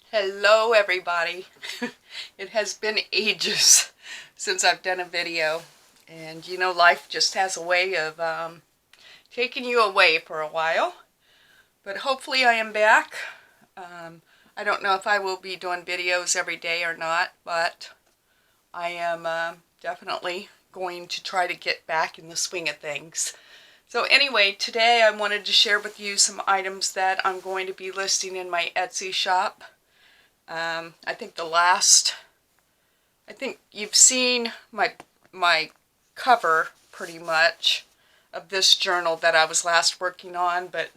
Hello everybody. It has been ages since I've done a video, and you know, life just has a way of taking you away for a while, but hopefully I am back. I don't know if I will be doing videos every day or not, but I am definitely going to try to get back in the swing of things. So anyway, today I wanted to share with you some items that I'm going to be listing in my Etsy shop. I think you've seen my cover pretty much of this journal that I was last working on, but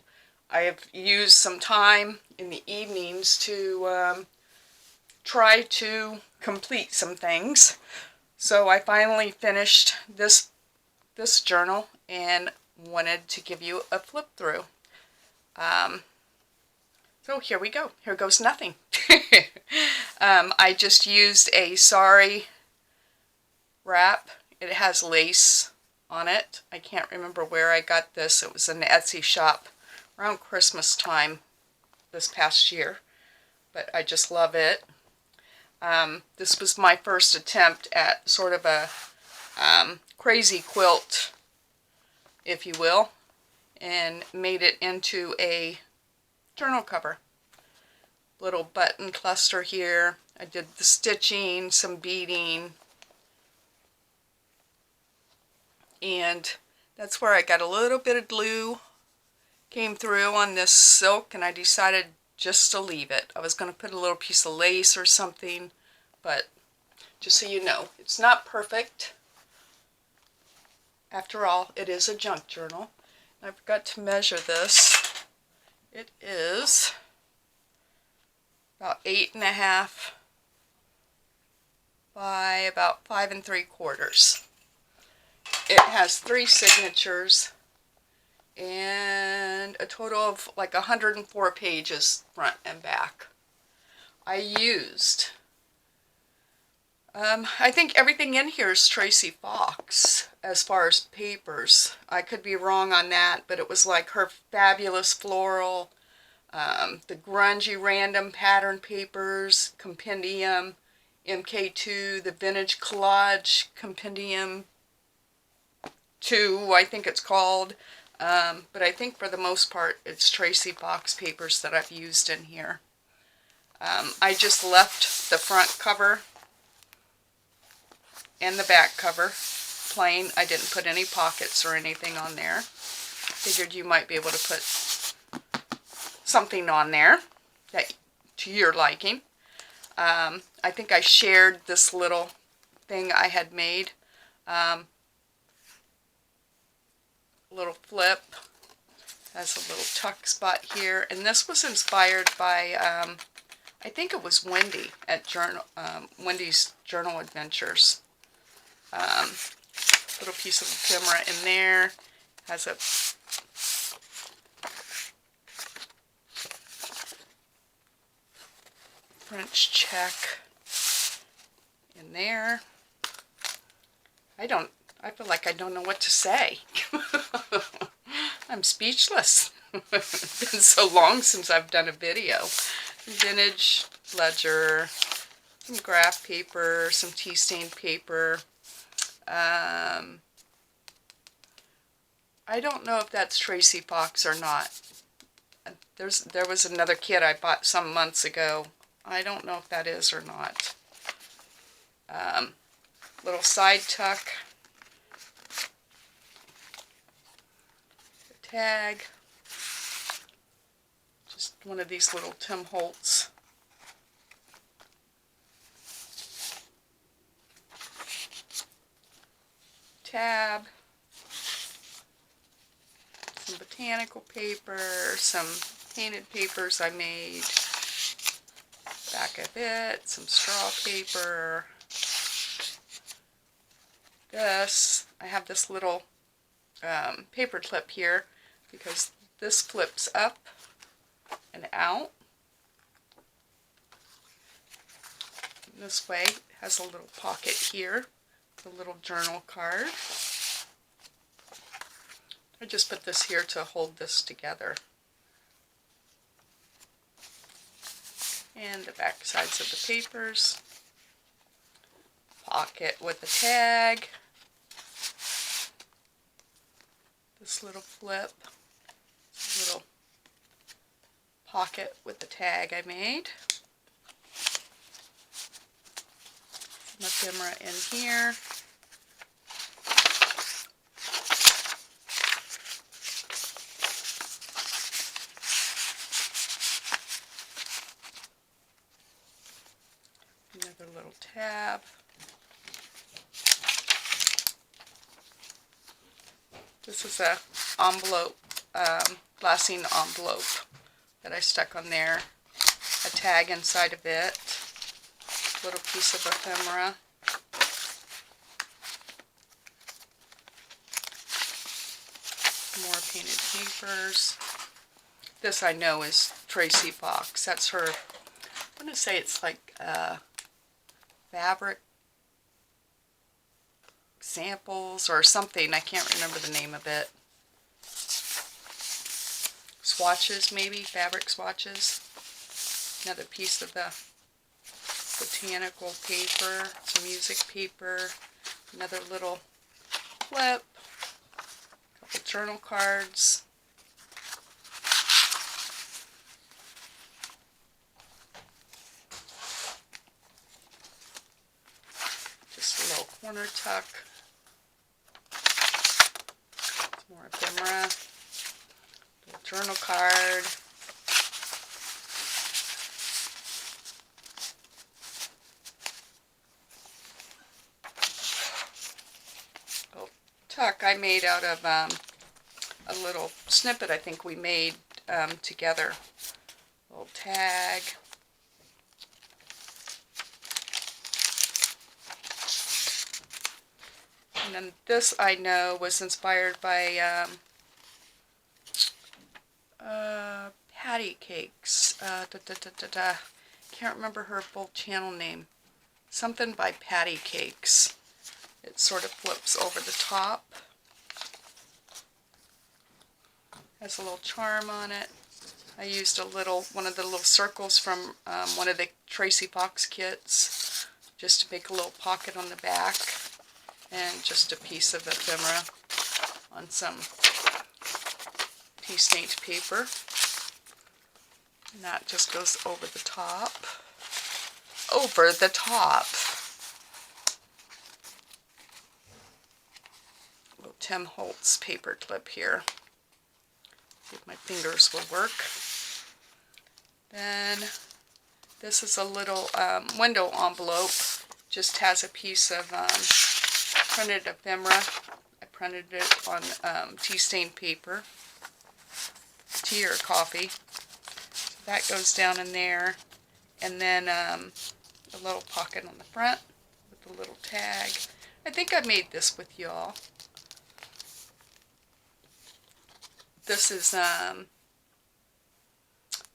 I have used some time in the evenings to try to complete some things. So I finally finished this journal and wanted to give you a flip through. So here we go. Here goes nothing. I just used a sari wrap. It has lace on it. I can't remember where I got this. It was in the Etsy shop around Christmas time this past year, but I just love it. This was my first attempt at sort of a crazy quilt, if you will, and made it into a journal cover. Little button cluster here. I did the stitching, some beading, and that's where I got a little bit of glue came through on this silk, and I decided just to leave it. I was going to put a little piece of lace or something, but just so you know, it's not perfect. After all, it is a junk journal. I forgot to measure this. It is about 8.5 by about 5 3/4. It has 3 signatures and a total of like 104 pages front and back. I used, I think everything in here is Tracy Fox as far as papers. I could be wrong on that, but it was like her Fabulous Floral, the Grungy Random Pattern Papers Compendium, MK2, the Vintage Collage Compendium 2, I think it's called. But I think for the most part it's Tracy Fox papers that I've used in here. I just left the front cover and the back cover plain. I didn't put any pockets or anything on there. Figured you might be able to put something on there that to your liking. I think I shared this little thing I had made. Little flip. Has a little tuck spot here. And this was inspired by, I think it was Wendy at Wendy's Journal Adventures. Little piece of ephemera in there. Has a French check in there. I feel like I don't know what to say. I'm speechless. It's been so long since I've done a video. Vintage ledger, some graph paper, some tea stained paper. I don't know if that's Tracy Fox or not. There was another kit I bought some months ago. I don't know if that is or not. Little side tuck. Tag. Just one of these little Tim Holtz. Tab. Some botanical paper, some painted papers I made. Back of it, some straw paper. This, I have this little paper clip here because this flips up and out. And this way it has a little pocket here, the little journal card. I just put this here to hold this together. And the back sides of the papers. Pocket with a tag. This little flip. This little pocket with the tag I made. My ephemera in here. Another little tab. This is a envelope, glassine envelope that I stuck on there. A tag inside of it. Little piece of ephemera. More painted papers. This I know is Tracy Fox. That's her, I'm going to say it's like fabric samples or something. I can't remember the name of it. Swatches maybe, fabric swatches. Another piece of the botanical paper, some music paper, another little flip, a couple journal cards. Just a little corner tuck. Some more ephemera. Little journal card. Tuck I made out of a little snippet I think we made together. Little tag. And then this I know was inspired by patty cakes. Can't remember her full channel name. Something by Patty Cakes. It sort of flips over the top. Has a little charm on it. I used one of the little circles from one of the Tracy Fox kits just to make a little pocket on the back, and just a piece of ephemera on some tea stained paper. And that just goes over the top. Over the top. Little Tim Holtz paper clip here. See if my fingers will work. Then this is a little window envelope. Just has a piece of printed ephemera. I printed it on tea stained paper. Tea or coffee. So that goes down in there. And then a little pocket on the front with a little tag. I think I made this with y'all. This is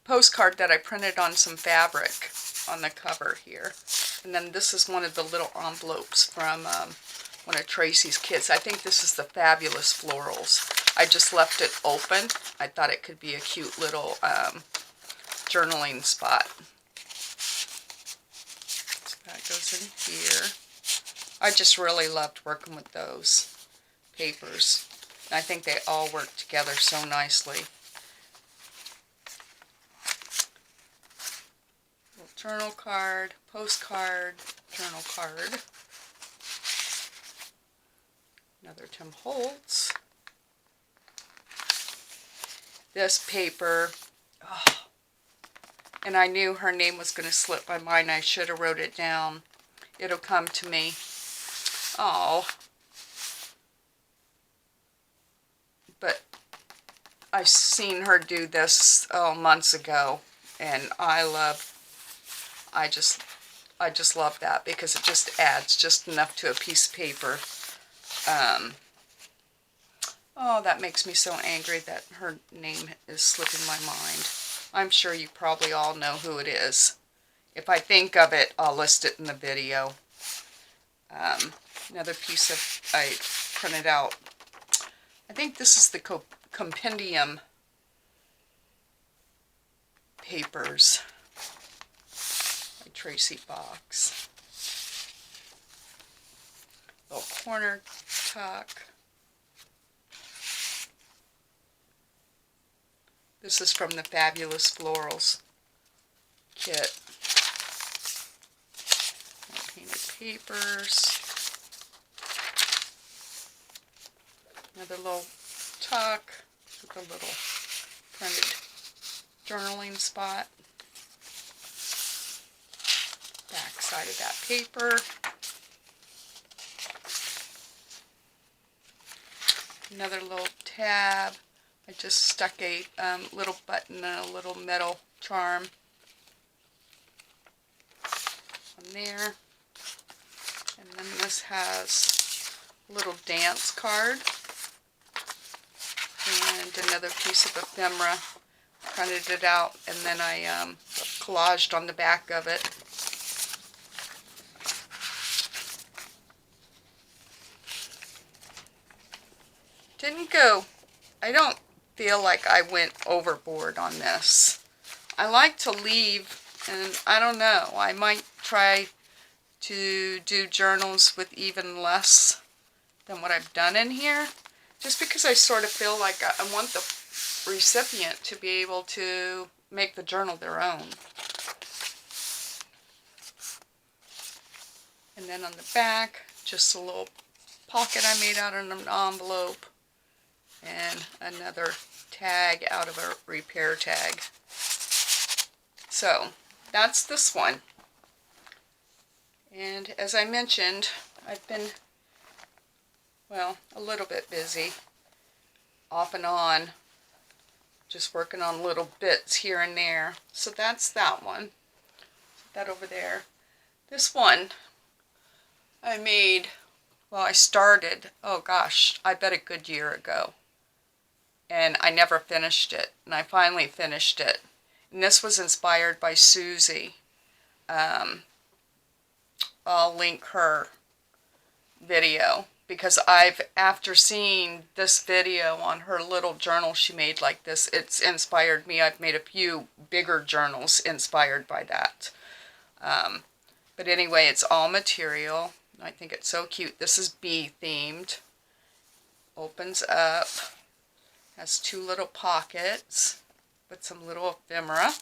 postcard that I printed on some fabric on the cover here. And then this is one of the little envelopes from one of Tracy's kits. I think this is the Fabulous Florals. I just left it open. I thought it could be a cute little journaling spot. So that goes in here. I just really loved working with those papers. I think they all work together so nicely. Little journal card, postcard, journal card. Another Tim Holtz. This paper, oh, and I knew her name was going to slip my mind. I should have wrote it down. It'll come to me. Oh. But I've seen her do this months ago, and I just love that because it just adds just enough to a piece of paper. Oh, that makes me so angry that her name is slipping my mind. I'm sure you probably all know who it is. If I think of it, I'll list it in the video. Another piece of I printed out. I think this is the compendium papers. Tracy box. Little corner tuck. This is from the Fabulous Florals kit. Painted papers. Another little tuck with a little printed journaling spot. Back side of that paper. Another little tab. I just stuck a little button and a little metal charm on there. And then this has a little dance card and another piece of ephemera. Printed it out and then I collaged on the back of it. I don't feel like I went overboard on this. I like to leave, and I don't know, I might try to do journals with even less than what I've done in here, just because I sort of feel like I want the recipient to be able to make the journal their own. And then on the back, just a little pocket I made out of an envelope. And another tag out of a repair tag. So, that's this one. And as I mentioned, I've been, well, a little bit busy, off and on, just working on little bits here and there. So that's that one. Put that over there. This one I made, well, I started, oh gosh, I bet a good year ago. And I never finished it, and I finally finished it. And this was inspired by Suzy. I'll link her video, because after seeing this video on her little journal she made like this, it's inspired me. I've made a few bigger journals inspired by that. But anyway, it's all material. I think it's so cute. This is bee themed. Opens up. Has two little pockets with some little ephemera.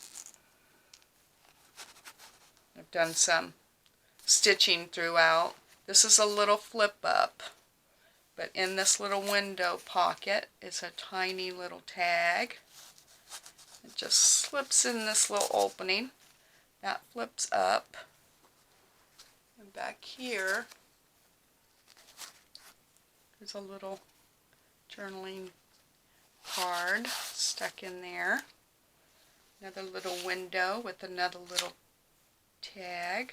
I've done some stitching throughout. This is a little flip up, but in this little window pocket is a tiny little tag. It just slips in this little opening. That flips up. And back here, there's a little journaling card stuck in there. Another little window with another little tag.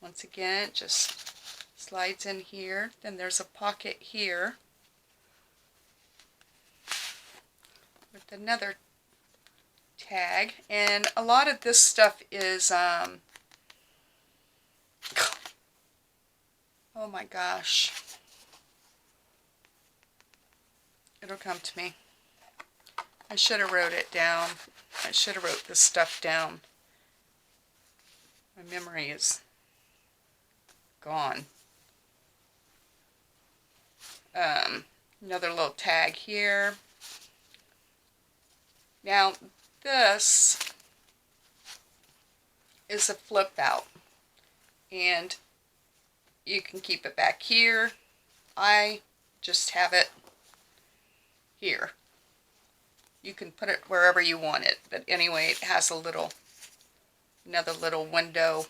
Once again, it just slides in here. Then there's a pocket here with another tag. And a lot of this stuff is, oh my gosh. It'll come to me. I should have wrote it down. I should have wrote this stuff down. My memory is gone. Another little tag here. Now, this is a flip out. And you can keep it back here. I just have it here. You can put it wherever you want it, but anyway, it has another little window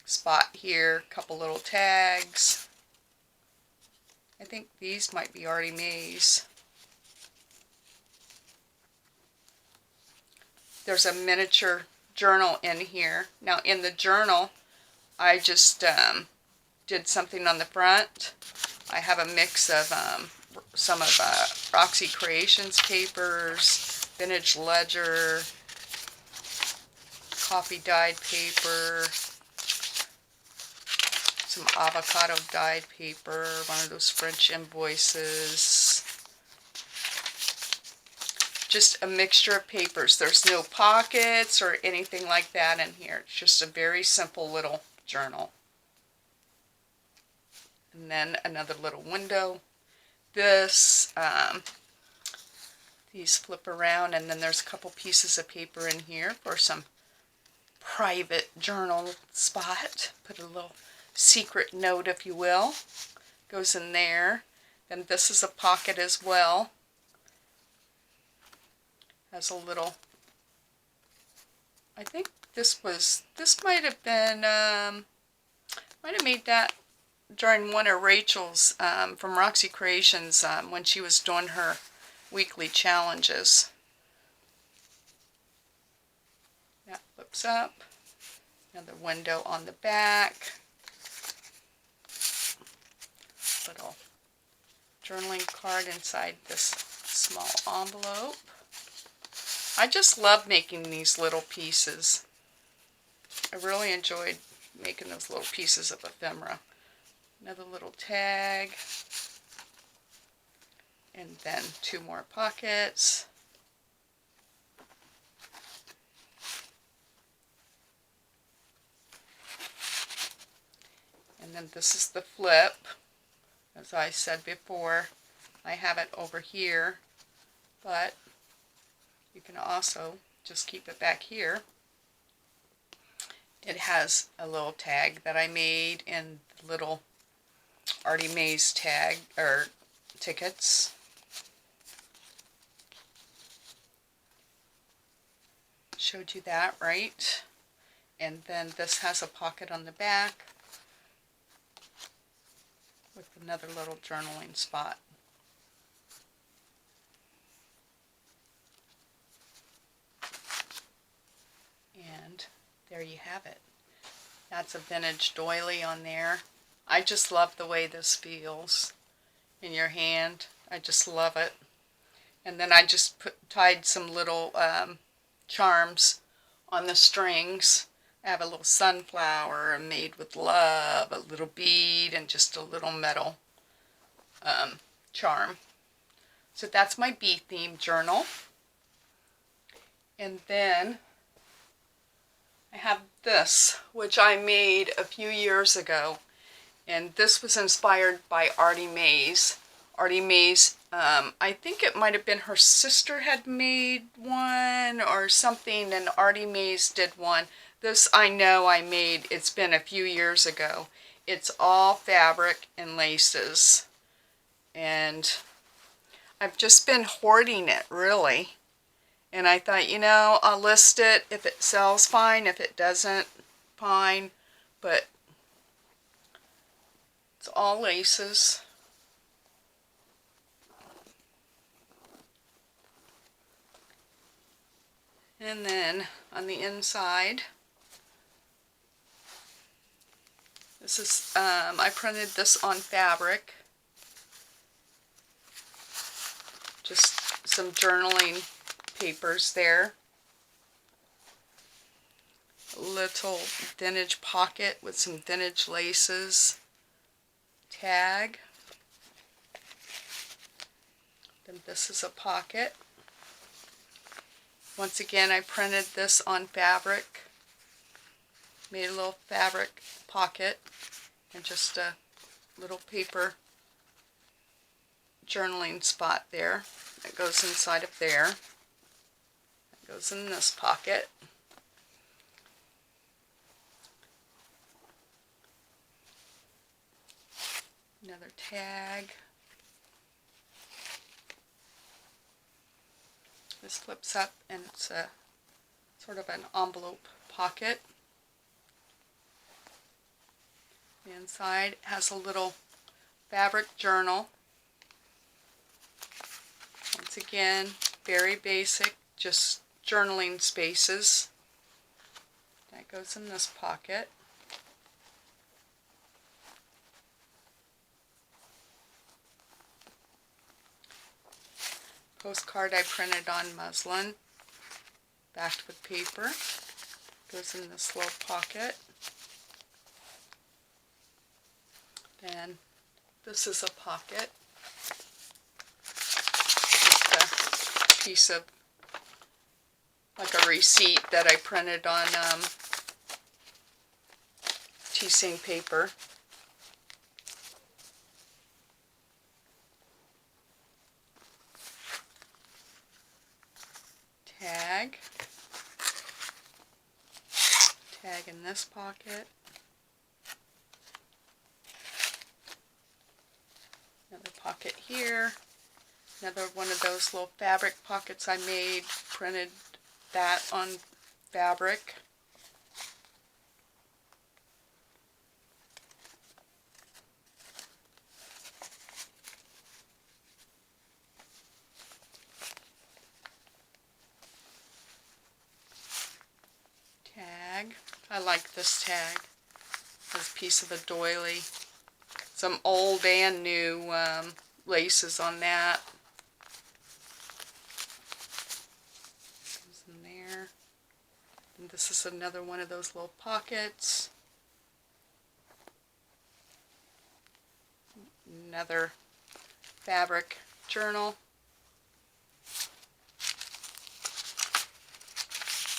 spot here, a couple little tags. I think these might be Artie Mae's. There's a miniature journal in here. Now in the journal, I just did something on the front. I have a mix of some of Roxy Creations papers, vintage ledger, coffee dyed paper, some avocado dyed paper, one of those French invoices, just a mixture of papers. There's no pockets or anything like that in here. It's just a very simple little journal. And then another little window. These flip around, and then there's a couple pieces of paper in here for some private journal spot. Put a little secret note, if you will. Goes in there. Then this is a pocket as well. Has a little, I think this might have been, might have made that during one of Rachel's, from Roxy Creations, when she was doing her weekly challenges. That flips up. Another window on the back. Little journaling card inside this small envelope. I just love making these little pieces. I really enjoyed making those little pieces of ephemera. Another little tag. And then 2 more pockets. And then this is the flip. As I said before, I have it over here, but you can also just keep it back here. It has a little tag that I made in little Artie Mae's tag or tickets. Showed you that, right? And then this has a pocket on the back with another little journaling spot. And there you have it. That's a vintage doily on there. I just love the way this feels in your hand. I just love it. And then I just tied some little charms on the strings. I have a little sunflower made with love, a little bead, and just a little metal charm. So that's my bee themed journal. And then I have this, which I made a few years ago. And this was inspired by Artie Mae's. Artie Mae's, I think it might have been her sister had made one or something, and Artie Mae's did one. This I know I made, it's been a few years ago. It's all fabric and laces. And I've just been hoarding it, really. And I thought, you know, I'll list it. If it sells, fine. If it doesn't, fine. But it's all laces. And then on the inside, this is, I printed this on fabric. Just some journaling papers there. A little vintage pocket with some vintage laces. Tag. Then this is a pocket. Once again, I printed this on fabric. Made a little fabric pocket and just a little paper journaling spot there. That goes inside of there. That goes in this pocket. Another tag. This flips up and it's a sort of an envelope pocket. The inside has a little fabric journal. Once again, very basic, just journaling spaces. That goes in this pocket. Postcard I printed on muslin, backed with paper. Goes in this little pocket. Then this is a pocket. Just a piece of like a receipt that I printed on tea-stained paper. Tag. Tag in this pocket. Another pocket here. Another one of those little fabric pockets I made. Printed that on fabric. Tag. I like this tag. This piece of a doily. Some old and new laces on that. Goes in there. And this is another one of those little pockets. Another fabric journal.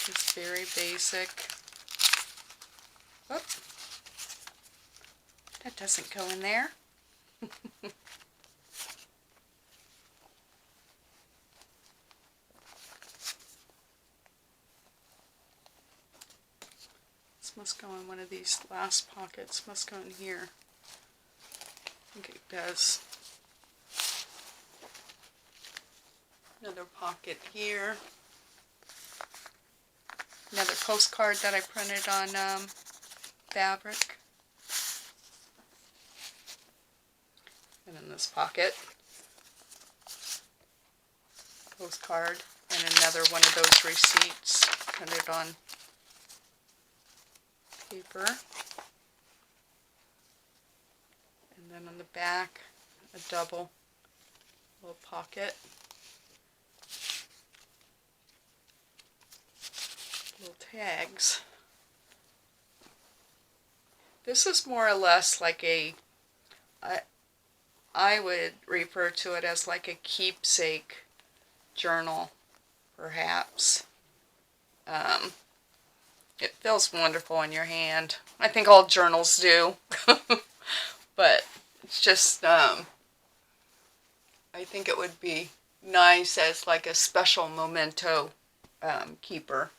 It's very basic. Whoop. That doesn't go in there. This must go in one of these last pockets. Must go in here. I think it does. Another pocket here. Another postcard that I printed on fabric. And in this pocket, postcard, and another one of those receipts printed on paper. And then on the back, a double little pocket. Little tags. This is more or less like a, I would refer to it as like a keepsake journal, perhaps. It feels wonderful in your hand. I think all journals do. But it's just, I think it would be nice as like a special memento keeper.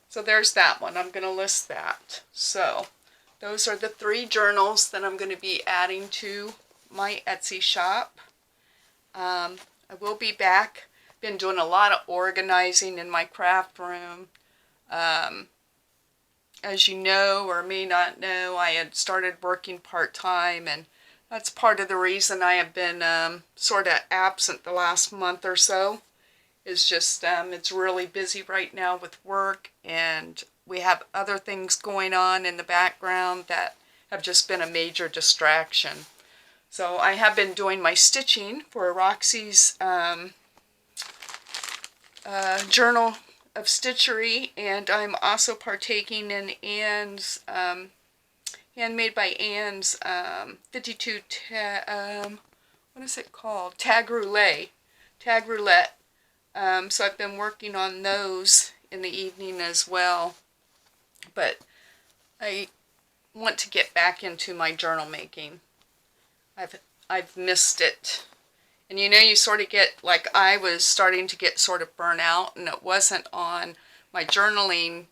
So there's that one. I'm going to list that. So those are the 3 journals that I'm going to be adding to my Etsy shop. I will be back. Been doing a lot of organizing in my craft room. As you know or may not know, I had started working part-time, and that's part of the reason I have been sort of absent the last month or so. It's just it's really busy right now with work, and we have other things going on in the background that have just been a major distraction. So I have been doing my stitching for Roxy's journal of stitchery, and I'm also partaking in Anne's handmade by Anne's 52 what is it called? Tag roulette. So I've been working on those in the evening as well. But I want to get back into my journal making. I've missed it. And you know, you sort of get, like I was starting to get sort of burnt out, and it wasn't on my journaling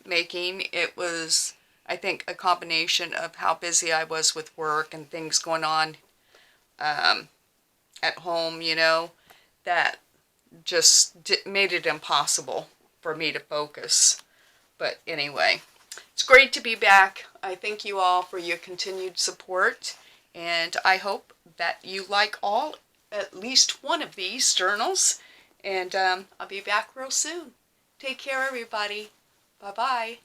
making. It was, I think, a combination of how busy I was with work and things going on at home, you know, that just made it impossible for me to focus. But anyway, it's great to be back. I thank you all for your continued support, and I hope that you like at least one of these journals, and I'll be back real soon. Take care, everybody. Bye-bye.